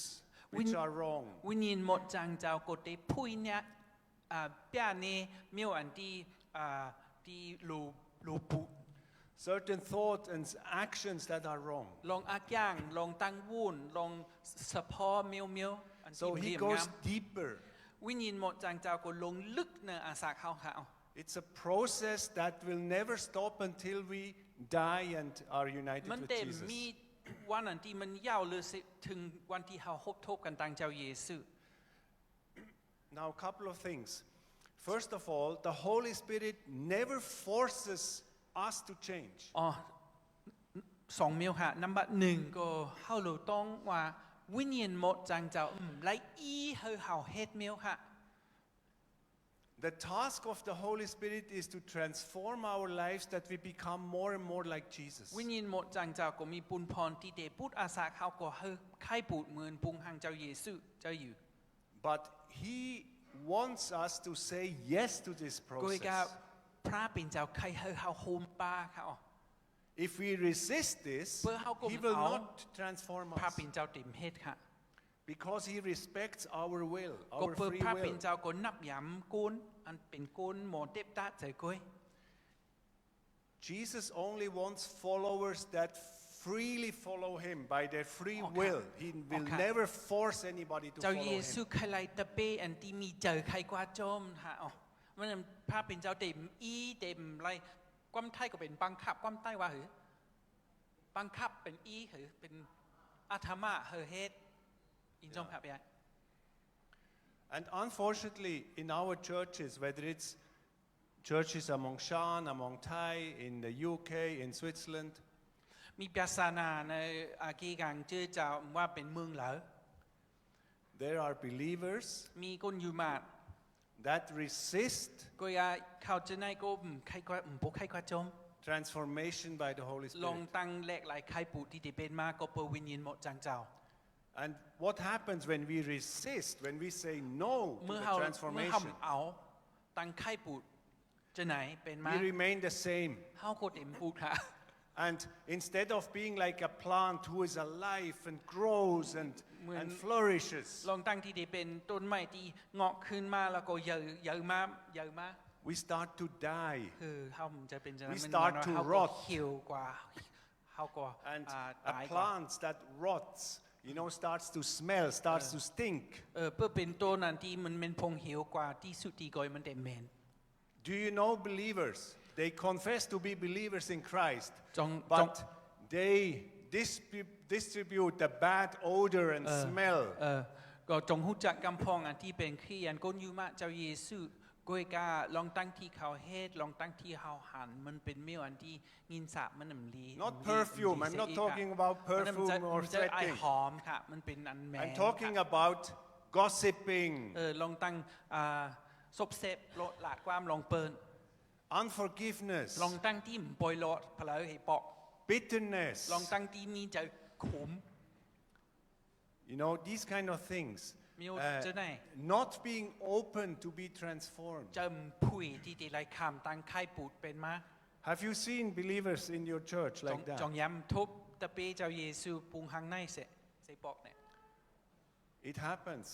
which are wrong. วิญญาณหมดจังเจ้ากดได้พูดเนี่ยเปียนี่มีอันที่โลปุ Certain thoughts and actions that are wrong. ลองอักย่างลองตั้งวุ่นลองสะพอเมียวอันที่ So เรี he ยมงา goes ม deeper. วิญญาณหมดจังเจ้าก็ลงลึกในอาสาเขาค่ะ It's a process that will never stop until we die and are united มัน with เต็ม Jesus. มีวันอันที่มันยาวเลยถึงวันที่เราพบทบกันตังเจ้าเยซู Now, a couple of things. First of all, the Holy Spirit never forces us to change. อ๋อสองเมียวค่ะนับหนึ่งก็เข้าเราต้องว่าวิญญาณหมดจังเจ้าไล่อีเฮาเฮ็ดเมียวค่ะ The task of the Holy Spirit is to transform our lives that we become more and more like Jesus. วิญญาณหมดจังเจ้าก็มีปุณพรที่เดปุตอาสาเขาก็เฮไข่ปูดเหมือนปุงหังเจ้าเยซูเจ้าอยู่ But He wants us to say yes to this กุยกา process. พระเป็นเจ้าใครเฮาโฮมป้าเขา If we resist this, He will not transform พระ us เป็นเจ้าเต็มเฮ็ดค่ะ because He respects our will, ก็ our เปิด free พระเป็น will. เจ้าก็นับยำกุนอันเป็นกุนหมอเต็บตาใจกุย Jesus only wants followers that freely follow Him by their free Okay. will. He will Okay. never force anybody to เจ้า follow เยซู Him. ใครไล่ตะเปอันที่มีเจอใครกว่าจอมค่ะอ๋อมันพระเป็นเจ้าเต็มอีเต็มไรความไทยก็เป็นบังคับความไต้ว่าหือบังคับเป็นอีหือเป็นอาธรรมะเฮเฮ็ดอินจงครับยาย And unfortunately, in our churches, whether it's churches among Shan, among Thai, in the UK, in Switzerland, มีปราสานาในอากีกังชื่อเจ้าว่าเป็นเมืองเหลอ there are believers มีคนอยู่มา that resist ก็อยาเขาจะในก็ใครกว่าพวกใครกว่าจม transformation by the Holy ลอง Spirit. ตั้งแหลกหลายใครปูที่ได้เป็นมาก็เปิดวิญญาณหมดจังเจ้า And what happens when we resist, when we say no to เมื่อ the เขา transformation? เอาตั้งใครปูจะไหนเป็นมา We remain the same. เขาก็เต็มปูค่ะ And instead of being like a plant who is alive and grows and flourishes, ลองตั้งที่ได้เป็นต้นไม้ที่งอกขึ้นมาแล้วก็เยอะมา we start to die. คือเขาจะเป็นจะ We start to เขาก็ rot. เหี่ยวกว่าเขาก็ And ตาย a กว่า plant that rots, starts to smell, starts to stink. เพื่อเป็นต้นนั้นที่มันเป็นพงเหี่ยวกว่าที่สุดที่ก่อยมันเต็มเมน Do you know believers? They confess to be believers in Christ, จง but they distribute the bad odor and smell. ก็จงหูจักกำพองอันที่เป็นคริสเตียนก้นยูมาเจ้าเยซูก้อยกาลองตั้งที่เขาเฮ็ดลองตั้งที่เขาหันมันเป็นเมี่ยวอันที่งินสาบมันหนำลี Not perfume. I'm not talking about perfume or มันจะไอ sweating. หอมค่ะมันเป็นอันแมน I'm talking about gossiping, ลองตั้งซบเซบโลดหลาดความลองเปิล unforgiveness, ลองตั้งที่ปล่อยโลดพลายให้ปอก bitterness. ลองตั้งที่มีจะขุม These kind of things. มีจะไหน Not being open to be transformed. จำผุยที่ตีไรคำตั้งไข่ปูดเป็นมา Have you seen believers in your church จ like ง that? ย้ำทุบตะเปเจ้าเยซูปุงหังในเสปอกเนี่ย It happens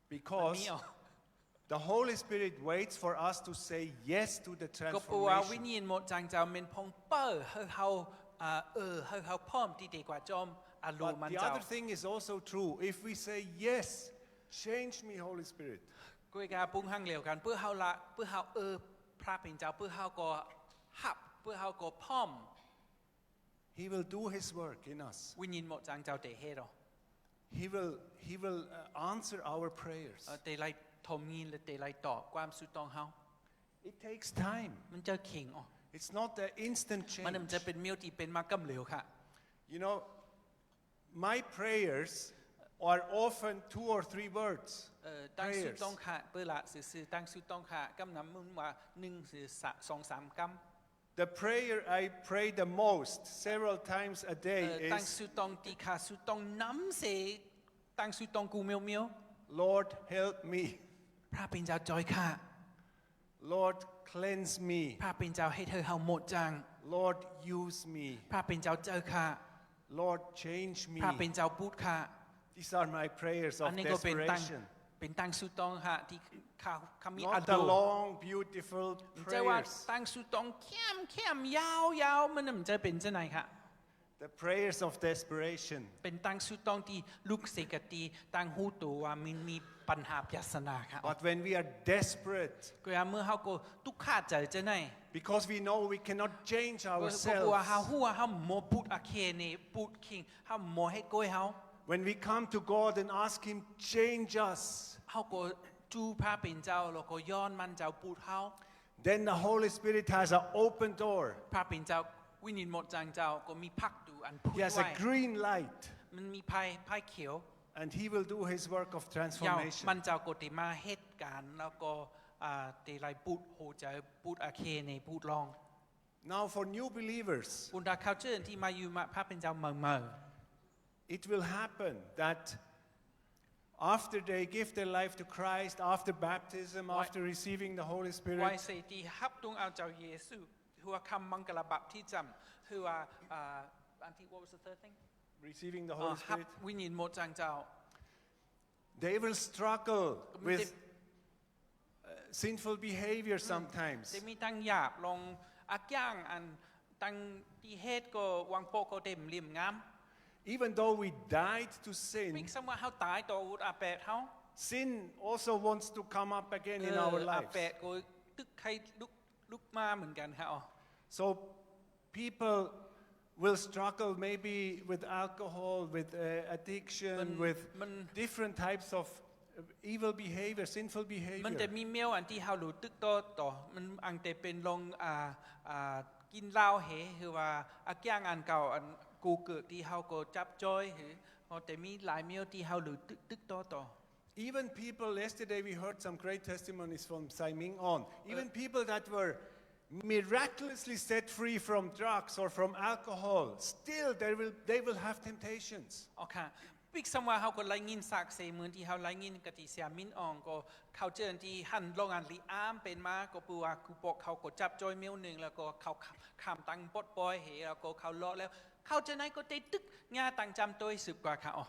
มัน because มีอ๋อ the Holy Spirit waits for us to say yes to the ก็ปัววิ transformation. ญญาณหมดจังเจ้าเมนพงเปอร์เฮาเขาพร้อมที่ดีกว่าจอมอาลู But มัน the เจ้า other thing is also true. If we say yes, change me, Holy Spirit. กุยกาปุงหังเหลวกันเพื่อเฮาละเพื่อเฮาพระเป็นเจ้าเพื่อเฮาก็หับเพื่อเฮาก็พร้อม He will do His work in us. วิญญาณหมดจังเจ้าเตเฮดอ๋อ He will answer our prayers. เตไลทอมงินและเตไลตอบความสุดตองเฮา It takes time. มันจะเข่งอ๋อ It's not the instant มัน change. จะเป็นเมียวที่เป็นมากำเหลวค่ะ My prayers are often 2 or 3 words. ตั้งสุดต้องค่ะเปิดละสื่อตั้งสุดต้องค่ะกำนำมึงว่า1-2-3กำ The prayer I pray the most several times a day ตั้ง is, สุดต้องตีค่ะสุดต้องน้ำเสตั้งสุดต้องกูเมียว Lord, help me. พระเป็นเจ้าจอยค่ะ Lord, cleanse me. พระเป็นเจ้าให้เธอเฮาหมดจัง Lord, use me. พระเป็นเจ้าเจอข้า Lord, change me. พระเป็นเจ้าพูดข้า These are my prayers อั of นนี้ก็เป็นตั้ง desperation. สุดตองฮะที่เขามี Not the long, beautiful จะว่า prayers. ตั้งสุดตองเข้มยาวมันจะเป็นจะไหนค่ะ The prayers of desperation. เป็นตั้งสุดตองที่ลูกเสกตีตั้งหูตัวว่ามันมีปัญหาปริศนาค่ะ But when we are desperate, ก็เมื่อเขาก็ทุกขาใจจะไหน because we know we cannot change ก็ว่าเขา ourselves, หัวเขาโมพูดอาเคเนพูดคิงเขาโมให้ก้อยเขา when we come to God and ask Him, change us, เขาก็จูพระเป็นเจ้าแล้วก็ย้อนมันเจ้าพูดเขา then the Holy Spirit has an open door. พระเป็นเจ้าวิญญาณหมดจางเจ้าก็มีพักดูอันพูด He has ไว้ a green light, มันมีไพ่เขียว and He will do His work of ยาว transformation. มันเจ้าก็ติมาเหตุการณ์แล้วก็ตีไรพูดโหใจพูดอาเคในพูดลอง Now, for new believers, บุญดาเขาเชิญที่มาอยู่มาพระเป็นเจ้าเมื่อ it will happen that after they give their life to Christ, after baptism, after receiving the Holy ไว้ Spirit, เสตีฮับตุงเอาเจ้าเยซูหัวคำมังกรบับที่จำหัวอันที่ what was the third thing receiving the ฮั Holy บ Spirit, วิญญาณหมดจางเจ้า they will struggle with sinful behavior sometimes. จะมีตั้งหยาบลงอักย่างอันตั้งที่เหตุก็วังโปก็เต็มริมงาม Even though we died to มิก sin, สมว่าเขาตายต่อวุฒิอาเปดเขา sin also wants to come up again in our อา lives. เปดก็ตึกใครลุกมาเหมือนกันค่ะอ๋อ So people will struggle maybe with alcohol, with addiction, with different types of evil behavior, sinful มันจะ behavior. มีเมียวอันที่เขาหลุดตึกต่อมันอังแต่เป็นลงกินเหล้าเหคือว่าอักย่างอันเก่าอันกูเกิดที่เขาก็จับจอยหรือแต่มีหลายเมียวที่เขาหลุดตึกต่อ Even people, yesterday we heard some great testimonies from Saiming on, even people that were miraculously set free from drugs or from alcohol, still they will have temptations. อ๋อค่ะปิกสมว่าเขาก็ไล่ยินสักเสมือนที่เขาไล่ยินกติเสียมินอองก็เขาเจอที่หันลงอันลีอามเป็นมาก็ปูว่ากูปกเขาก็จับจอยเมียวหนึ่งแล้วก็เขาขามตังปดปอยเหแล้วก็เขาเลาะแล้วเขาจะไหนก็เตตึกงาตังจำตัวสืบกว่าค่ะอ๋อ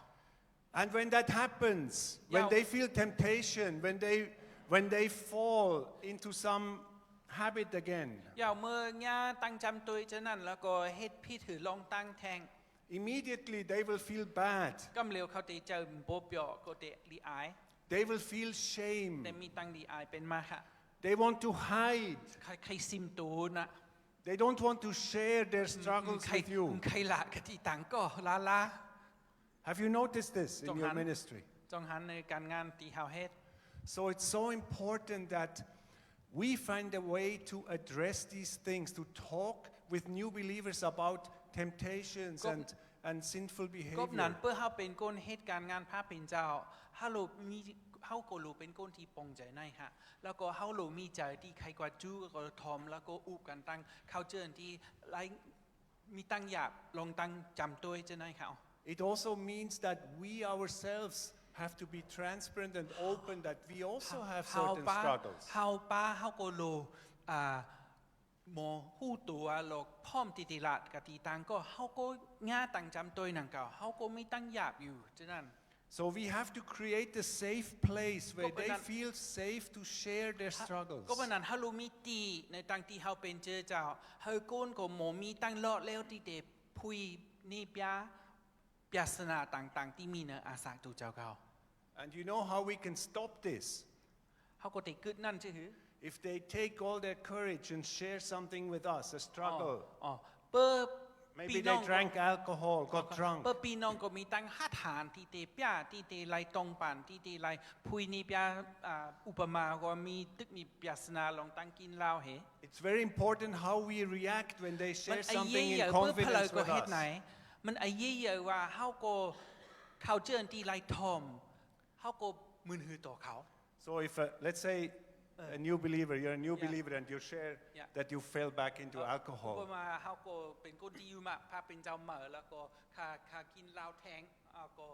And when that happens, when they feel temptation, when they fall into some habit again, อย่าเมื่องาตังจำตัวจะนั่นแล้วก็เฮ็ดพี่ถือลองตั้งแทง immediately they will feel bad. กำเร็วเขาเตเจอโป๊บยอก็เตลีอาย They will feel shame. แต่มีตังลีอายเป็นมาค่ะ They want to hide. ใครซิมตูนะ They don't want to share their struggles ใคร with you. ใครละกะที่ตังก็ลา Have you noticed this in your ministry? จงหันในการงานที่เฮาเฮ็ด So it's so important that we find a way to address these things, to talk with new believers about temptations and sinful ก็นั้น behavior. เพื่อเฮาเป็นคนเฮ็ดการงานพระเป็นเจ้าเฮามีเฮาก็รู้เป็นคนที่ปองใจในฮะแล้วก็เฮารู้มีใจที่ใครกว่าจู้ก็ทอมแล้วก็อุบกันตั้งเขาเจอที่ไลมีตั้งหยาบลองตั้งจำตัวจะในเขา It also means that we ourselves have to be transparent and open that we also have certain struggles. เฮาก็รู้โมหู้ตัวหลอกพร้อมติติลาดกะตีตังก็เฮาก็ง่าตั้งจำตัวหนังเก่าเฮาก็ไม่ตั้งหยาบอยู่ฉะนั้น So we have to create a safe place where they feel safe to share their struggles. ก็เป็นนั้นเฮารู้มีตีในตั้งที่เฮาเป็นเจอเจ้าเฮาโกนก็โมมีตั้งเลาะแล้วที่เดพุยนี่ปยาสนาต่างๆที่มีเนอาสาตูเจ้าเก่า And you know how we can stop this? เฮาก็ติกึดนั่นชื่อ If they take all their courage and share something with us, a struggle. เปิด Maybe they drank alcohol, got drunk. เปิดปีน้องก็มีตั้งหัดหานที่เตปยาที่เตไลตรงปันที่เตไลพุยนี่ปยาอุปมาก็มีตึกมีปยาสนาลองตั้งกินเหล้าเห It's very important how we react when they มัน share ไอ้ something เย่ in เพื่อพลาย confidence ก็ with เฮ็ดไหน us. มันไอ้เย่ว่าเฮาก็เขาเจอที่ไลทอมเฮาก็มึนหือต่อเขา So if, let's say, a new believer, you're a new believer and you share that you fell back into อุป alcohol. มาเฮาก็เป็นคนที่อยู่มาพาเป็นเจ้าเหม่อแล้วก็ค่ากินเหล้าแทงก็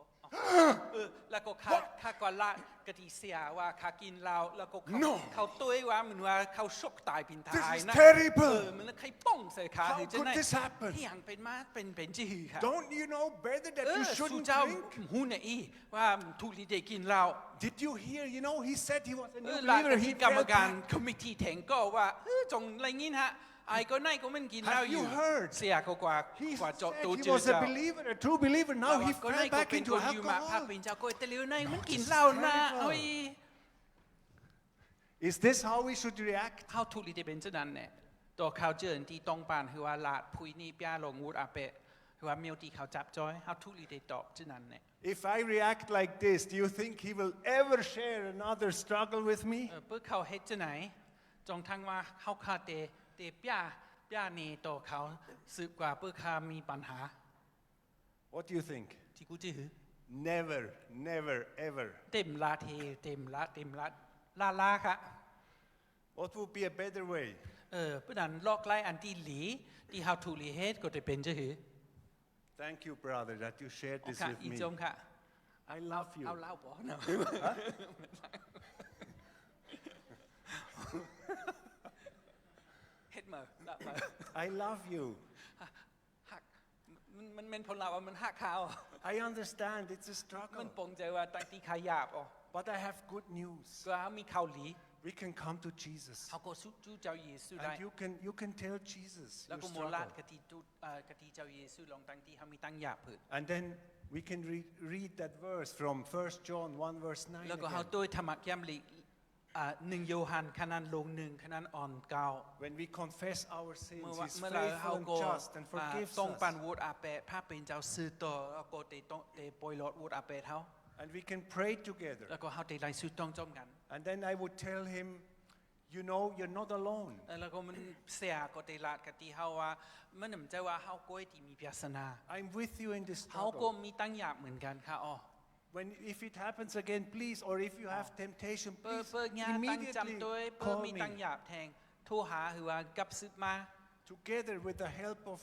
แล้วก็ค่า ก็ละกะทิเสียว่าข้ากินเหล้าแล้วก็ No เขาตุ้ยว่าเหมือนว่าเขาชกตายเป็นตาย This is นะ terrible มันใครป้องใส่ขา How คือจะ could ไหน this happen ที่ยังเป็นมาเป็นจื้อค่ะ Don't you know better that you สู้ shouldn't เจ้า drink หูเนี่ยอีว่าทุลีเดกินเหล้า Did you hear he said he was a new หลัง believer ที่ he กรรม felt การ bad คอมมิตี้แทงก็ว่าจงอะไรงี้ฮะไอ้ก็ไหนก็มันกินเหล้า Have อ you ยู่ heard เสียกว่า He กว่า said ตัว he จื้อ was a เจ้า believer a true believer now he ก็ไหน fell ก็ back เป็น into คนอยู่มาภาพ alcohol เป็นเจ้าก็แต่เลี้ยวในมันกิน this is เหล้านะ terrible เฮ้ย Is this how we should react เขาทุลีเดเป็นเช่นนั้นเนี่ยตัวเขาเจอที่ต้องปานคือว่าลาดพุยนี่ป้าลงวูดอาเปะคือว่าเมียวที่เขาจับจอยเขาทุลีเดตอบเช่นนั้นเนี่ย If I react like this do you think he will ever share another struggle with me เพื่อเขาเฮ็ดจะไหนจงทั้งว่าเขาคาเตป้านี่ตัวเขาสืบกว่าเพื่อเขามีปัญหา What do you think ที่กูจื้อ Never ever เต็มลาเทเต็มลาค่ะ What would be a better way เพื่อนั้นลอกไล่อันที่หลีที่เขาทุลีเฮ็ดก็จะเป็นจื้อ Thank you brother that you shared this ค่ะ with อี me จมค่ะ I love you เอาเล่าบอกเนาะเฮ็ดมาละมา I love you หักมันเป็นผลลัพธ์ว่ามันหักเขา I understand it's a มัน struggle ปงใจว่าตั้งที่ขยับอ๋อ but I have good news ก็มีข่าวหลี we can come to Jesus เขาก็สู้เจ้าเยซูได้ and you can tell Jesus แล้ว your ก็โมลาด struggle กะทิเจ้าเยซูลองตั้งที่เขามีตั้งหยาบเผิด and then we can read that verse from 1 John 1 verse 9 แล้วก็เขา again. โดยธรรมะย่ำลิ1 โยฮันขนาดลง1ขนาดอ่อนเก้า When we confess our sins เมื่อ He's เราเขา faithful and ก็ just and forgives ต้องปัน us วูดอาเปะพระเป็นเจ้าซื้อต่อแล้วก็เตปอยลอดวูดอาเปะเขา and we can pray together แล้วก็เขาเตไลสู้ต้องจมกัน and then I would tell him you know you're not alone แล้วก็มันเสียก็เตลาดกะทิเขาว่ามันหนึ่งใจว่าเขาก็ที่มีพิาสนา I'm with you in this เขาก็ struggle มีตั้งหยาบเหมือนกันค่ะอ๋อ if it happens again please or if you have temptation เปิด please งานตั้ง immediately จำด้วยเปิด call มี me ตั้งหยาบแทงโทรหาคือว่ากับซึบมา together with the help of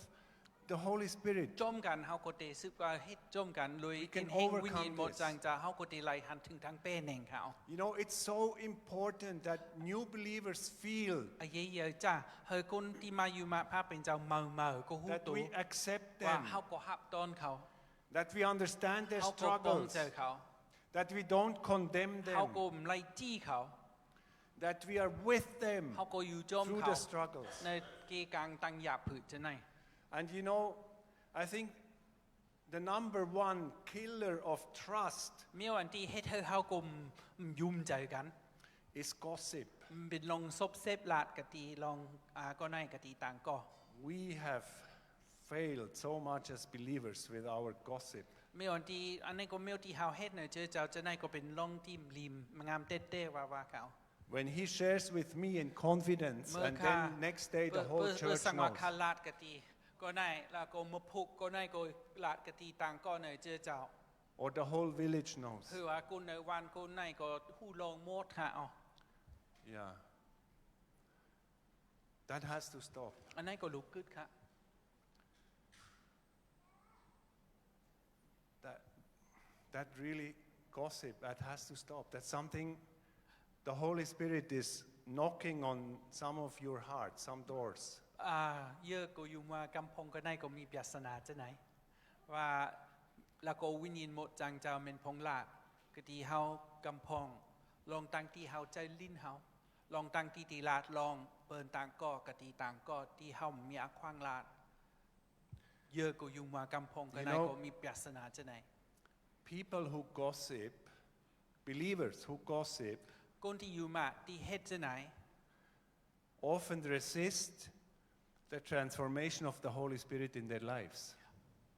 the Holy Spirit จมกันเขาก็เตซึบว่าเฮ็ดจมกันเลย We can เฮง overcome วิญญาณหมด this จังจะเขาก็เตไล่หันถึงทั้งเป้แหน่งเขา you know it's so important that new believers feel ไอ้เยอะจ้าเฮ้ยคนที่มาอยู่มาพระเป็นเจ้าเมาก็หู that ตัว we accept ว่า them เขาก็หับต้นเขา that we understand their เขาก็ป้อง struggles เจอเขา that we don't condemn เขา them ก็ไม่ไล่จี้เขา that we are with them เขาก็อยู่จม through เขา the struggles ในเกกังตั้งหยาบผืดจะไหน and you know I think the number one killer of trust เมื่อวันที่เฮ็ดให้เขาก็ยุ่มใจกัน is gossip เป็นลองซบเซฟลาดกะตีลองก็ในกะตีต่างก็ we have failed so much as believers with our gossip เมื่อวันที่อันนี้ก็เมื่อที่เฮาเฮ็ดเนี่ยเจ้าจะในก็เป็นลองที่ริมงามเต้ๆว่าเขา when he shares with me in confidence and then next day the whole เพื่อ church สังวา knows คาลาดกะตีก็ในแล้วก็มาพุกก็ในก็ลาดกะตีต่างก็เนี่ยเจ้า or the whole village knows คือว่ากูในวันกูในก็ฮู้ลองหมดค่ะอ๋อ yeah that has to stop อันนั้นก็ลุกขึ้นค่ะ that really gossip that has to stop that's something the Holy Spirit is knocking on some of your hearts some doors เยอะก็อยู่มากำพงก็ในก็มีปริศนาจะไหนว่าแล้วก็วิญญาณหมดจังเจ้าเป็นพงลาดกะที่เฮากำพงลองตั้งที่เฮาใจลิ้นเฮาลองตั้งที่ตีลาดลองเปิดต่างก็กะที่ต่างก็ที่เฮามีอาควางลาดเยอะก็อยู่มากำพงก็ในก็มีปริศนาจะไหน people who gossip believers who gossip คนที่อยู่มาที่เฮ็ดจะไหน often resist the transformation of the Holy Spirit in their lives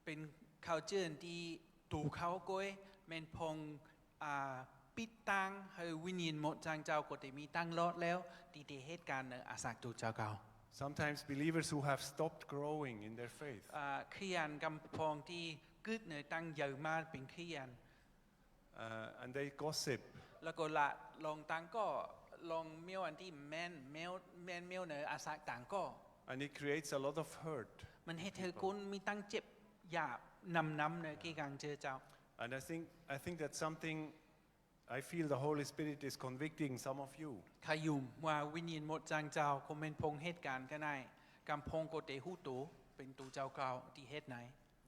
เป็นเขาเจอที่ตูเขาก้อยแม่นพงปิดตังให้วิญญาณหมดจังเจ้าก็ได้มีตั้งรอดแล้วที่ได้เหตุการณ์ในอาศักตูเจ้าเก่า sometimes believers who have stopped growing in their faith ขยันกำพองที่กึดในตั้งเยอะมากเป็นขยัน and they gossip แล้วก็ละลองตั้งก็ลองเมียวอันที่แม่นเมียวในอาศักต่างก็ and it creates a lot of hurt มันให้เธอคุณมีตั้งเจ็บหยาบนำในกี่กังเจอเจ้า and I think that's something I feel the Holy Spirit is convicting some of you. ขยุมว่าวิญญาณหมดจางเจ้าคงเป็นพงเหตุการณ์ก็ได้กำพงโกเตหูตูเป็นตูเจ้าเก่าที่เหตุไหน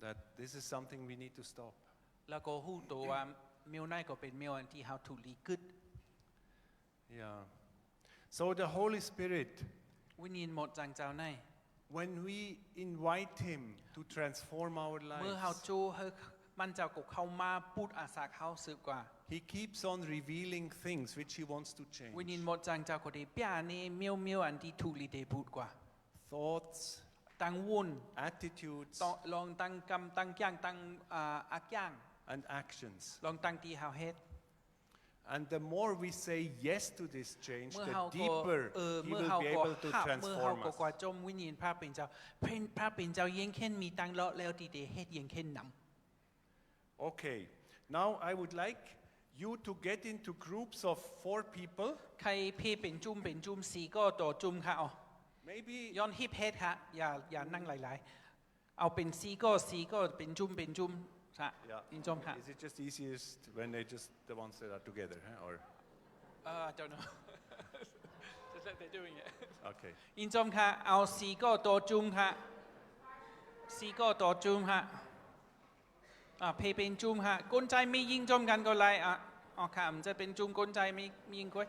That this is something we need to stop. แล้วก็หูตูว่าเมียวไหนก็เป็นเมียวอันที่เขาถูกลีกึด Yeah. So the Holy Spirit, วิญญาณหมดจางเจ้าใน when we invite Him to transform our เมื่อเขา lives, จูเฮมันเจ้าก็เข้ามาพูดอาสาเขาสืบกว่า He keeps on revealing things which He wants to วิญ change. ญาณหมดจางเจ้าก็ได้เปียนี่เมียวเมียวอันที่ถูกลีเดพูดกว่า Thoughts, ตั้งวุ่น attitudes, ลองตั้งกำตั้งย่างตั้งอักย่าง and actions. ลองตั้งตีเฮาเฮ็ด And the more we say yes to this change, เมื่อ the เฮาก็ deeper He เมื่อ will เฮา be ก็ able to เมื่อเฮา transform ก็ us. กว่าจมวิญญาณพระเป็นเจ้าพระเป็นเจ้ายังเข็นมีตังเลาะแล้วที่เดเฮ็ดยังเข็นนำ Okay, now I would like you to get into groups of 4 people. ใครเพเป็นจุ่มสี่ก็ต่อจุ่มค่ะอ๋อ Maybe ย้อนฮิปเฮดค่ะอย่านั่งหลายๆเอาเป็นสี่ก็เป็นจุ่มค่ะ yeah. อินจอมค่ะ Is it just easiest when they just the ones that are together, huh? Or I don't know just like they're doing it okay. อินจอมค่ะเอาสี่ก็ต่อจุ่มค่ะสี่ก็ต่อจุ่มค่ะเพเป็นจุ่มค่ะกลใจไม่ยิงจอมกันก็ไรอ๋อค่ะมันจะเป็นจุ่มกลใจไม่ยิงก้อย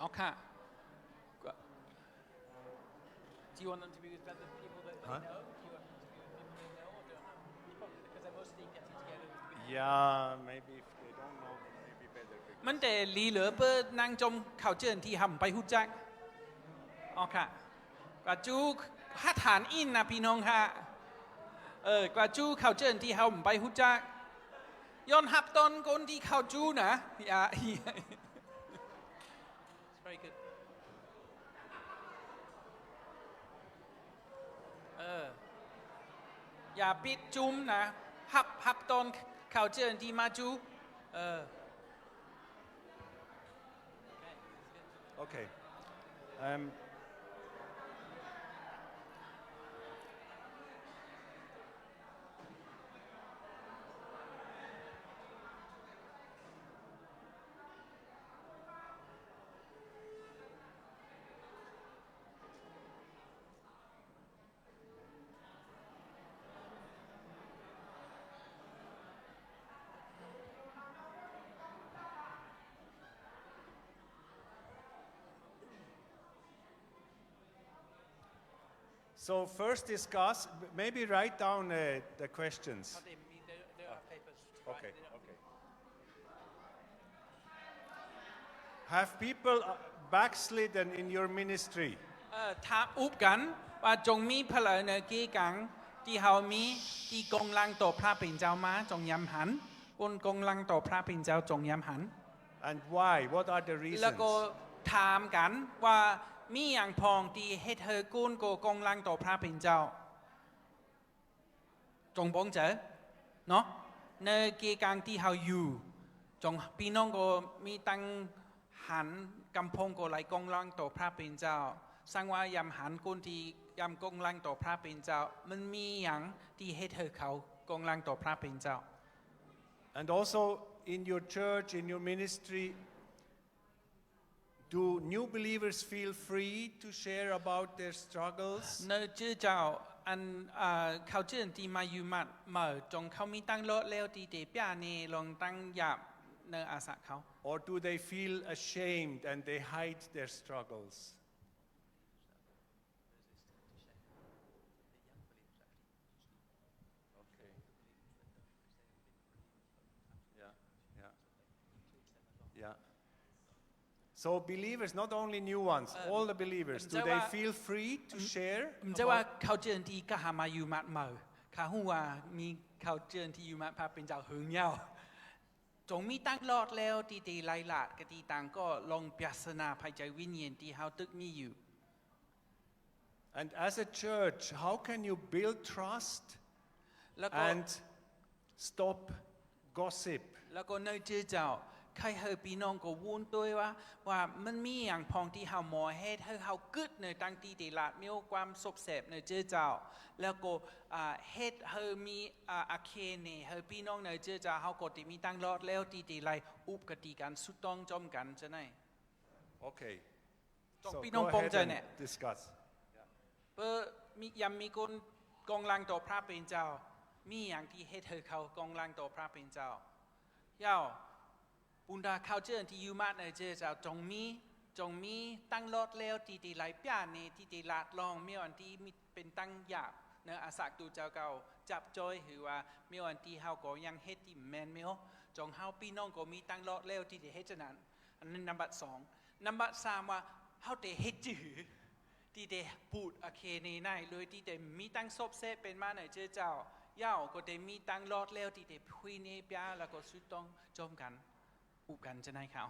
อ๋อค่ะ Do you want them to be with other people that they Huh? know? Do you want them to be with people they know or don't know? Probably because they're mostly getting together with Yeah, maybe if they don't know, maybe better. มันแต่ลีเหลือเปิ้นางจมข่าวเจินที่หำไปหุจักอ๋อค่ะกว่าจูฮัฐานอินนะพี่น้องค่ะกว่าจูข่าวเจินที่หำไปหุจักย้อนหับตอนคนที่ข่าวจูนะอย่า It's very good อย่าปิดจุ้มนะหับตอนข่าวเจินที่มาจูOkay. So first discuss, maybe write down the questions. Okay, okay. Have people backslidden in your ministry? ถามอุบกันว่าจงมีพลเนกีกังที่เฮามีที่กงลังต่อพระเป็นเจ้ามาจงยำหันคนกงลังต่อพระเป็นเจ้าจงยำหัน And why? What are the แล้ว reasons? ก็ถามกันว่ามีอย่างพองที่เฮ็ดเธอกุนโกกงลังต่อพระเป็นเจ้าจงบ้องเจอเนาะในกีกังที่เฮาอยู่จงพี่น้องก็มีตังหันกำพงก็ไหลกงลังต่อพระเป็นเจ้าสังว่ายำหันกุนที่ยำกงลังต่อพระเป็นเจ้ามันมีอย่างที่เฮ็ดเธอเขากงลังต่อพระเป็นเจ้า And also in your church, in your ministry, do new believers feel free to share about their struggles? ในชื่อเจ้าอันเขาเชื่อที่มาอยู่มาเมื่อจงเขามีตั้งโลดแล้วที่เดียบเนลองตั้งหยาบในอาสาเขา Or do they feel ashamed and they hide their struggles? Okay. Yeah. So believers, not only new ones, all the believers, do they feel free to share? ผมจะว่าเขาเชื่อที่ก็หามาอยู่มาเมื่อเขาหัวมีเขาเชื่อที่อยู่มาพาเป็นเจ้าหึงเย้าจงมีตั้งโลดแล้วที่ตีไล่ลาดกตีต่างก็ลงพิจารณาภายใจวิญญาณที่เขาตึกมีอยู่ And as a church, how can you build trust แล้วก็ and stop gossip? แล้วก็ในชื่อเจ้า ใครเฮอพี่น้องก็วุ่นตัวว่ามันมีอย่างพองที่เฮาหมอเฮ็ดเฮากึดในตั้งที่ตลาดมีความสบเสพในเจ้าเจ้าแล้วก็เฮ็ดเฮอมีอาเคนี่เฮอพี่น้องในเจ้าเจ้าเฮาก็ที่มีตั้งรอดแล้วที่ตไลอุปกติกันสุดต้องจอมกันจะไหน Okay. ต้อง So พี่น้อง go ปอง ahead ใจเนี่ย and discuss. เพื่อมียามมีคนกองลังต่อพระเป็นเจ้ามีอย่างที่เฮ็ดเธอเขากองลังต่อพระเป็นเจ้าเย้าปุณดาเขาเจอที่ยูมาในเจ้าเจ้าจงมีตั้งรถแล้วที่ตีไหลป้านี่ที่ตีลาดลองมีวันที่มีเป็นตั้งหยาบเนื้ออาศักดูเจ้าเก่าจับจอยหรือว่ามีวันที่เฮาก็ยังเฮ็ดที่แมนเมลจงเฮาพี่น้องก็มีตั้งรถแล้วที่จะเฮ็ดฉะนั้นอันนั้นนับบัตร2นับบัตร3ว่าเฮาจะเฮ็ดจื้อที่เดปูดโอเคนี่นายเลยที่เดมีตั้งซบเซเป็นมาในเจ้าเจ้าเย้าก็เดมีตั้งรอดแล้วที่เดคุยนี่ป้าแล้วก็สุดต้องจมกันอุบกันจะนายเขา